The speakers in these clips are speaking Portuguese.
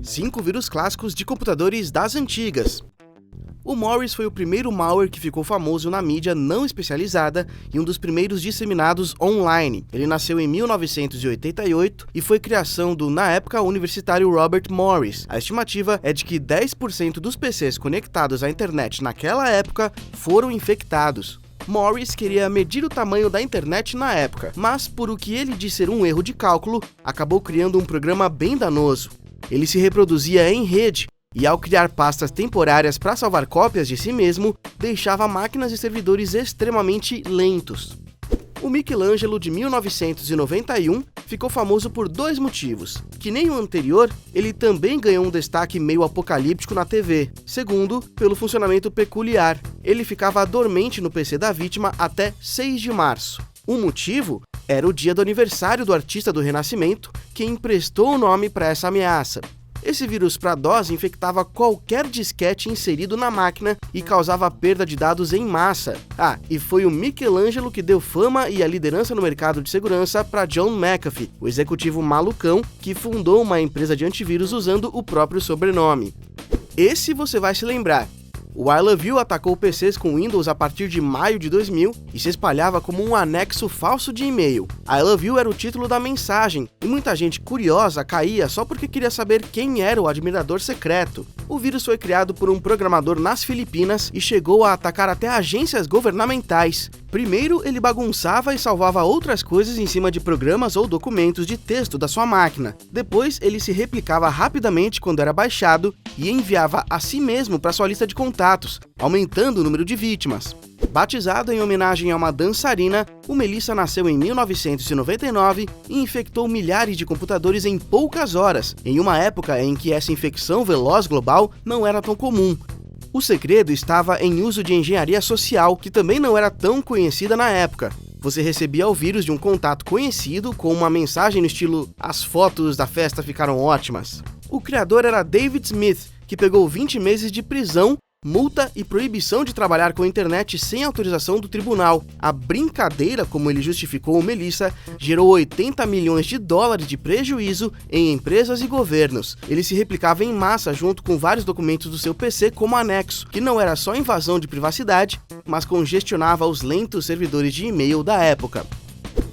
5 vírus clássicos de computadores das antigas. O Morris foi o primeiro malware que ficou famoso na mídia não especializada e um dos primeiros disseminados online. Ele nasceu em 1988 e foi criação do, na época, universitário Robert Morris. A estimativa é de que 10% dos PCs conectados à internet naquela época foram infectados. Morris queria medir o tamanho da internet na época, mas por o que ele diz ser um erro de cálculo, acabou criando um programa bem danoso. Ele se reproduzia em rede, e ao criar pastas temporárias para salvar cópias de si mesmo, deixava máquinas e servidores extremamente lentos. O Michelangelo de 1991 ficou famoso por 2 motivos. Que nem o anterior, ele também ganhou um destaque meio apocalíptico na TV. Segundo, pelo funcionamento peculiar. Ele ficava dormente no PC da vítima até 6 de março. O motivo era o dia do aniversário do artista do Renascimento, que emprestou o nome para essa ameaça. Esse vírus para DOS infectava qualquer disquete inserido na máquina e causava perda de dados em massa. E foi o Michelangelo que deu fama e a liderança no mercado de segurança para John McAfee, o executivo malucão que fundou uma empresa de antivírus usando o próprio sobrenome. Esse você vai se lembrar. O I Love You atacou PCs com Windows a partir de maio de 2000 e se espalhava como um anexo falso de e-mail. I Love You era o título da mensagem, e muita gente curiosa caía só porque queria saber quem era o admirador secreto. O vírus foi criado por um programador nas Filipinas e chegou a atacar até agências governamentais. Primeiro, ele bagunçava e salvava outras coisas em cima de programas ou documentos de texto da sua máquina. Depois, ele se replicava rapidamente quando era baixado e enviava a si mesmo para sua lista de contatos, aumentando o número de vítimas. Batizado em homenagem a uma dançarina, o Melissa nasceu em 1999 e infectou milhares de computadores em poucas horas, em uma época em que essa infecção veloz global não era tão comum. O segredo estava em uso de engenharia social, que também não era tão conhecida na época. Você recebia o vírus de um contato conhecido com uma mensagem no estilo "as fotos da festa ficaram ótimas". O criador era David Smith, que pegou 20 meses de prisão, multa e proibição de trabalhar com a internet sem autorização do tribunal. A brincadeira, como ele justificou o Melissa, gerou 80 milhões de dólares de prejuízo em empresas e governos. Ele se replicava em massa junto com vários documentos do seu PC como anexo, que não era só invasão de privacidade, mas congestionava os lentos servidores de e-mail da época.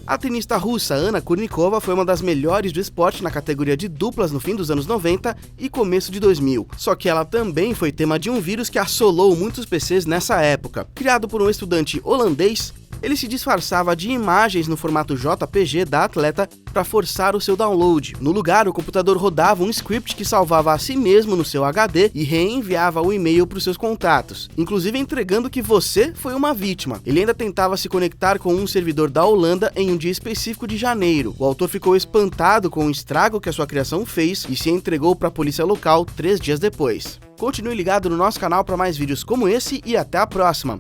A tenista russa Anna Kurnikova foi uma das melhores do esporte na categoria de duplas no fim dos anos 90 e começo de 2000, só que ela também foi tema de um vírus que assolou muitos PCs nessa época. Criado por um estudante holandês, ele se disfarçava de imagens no formato JPG da atleta para forçar o seu download. No lugar, o computador rodava um script que salvava a si mesmo no seu HD e reenviava o e-mail para os seus contatos, inclusive entregando que você foi uma vítima. Ele ainda tentava se conectar com um servidor da Holanda em um dia específico de janeiro. O autor ficou espantado com o estrago que a sua criação fez e se entregou para a polícia local 3 dias depois. Continue ligado no nosso canal para mais vídeos como esse e até a próxima!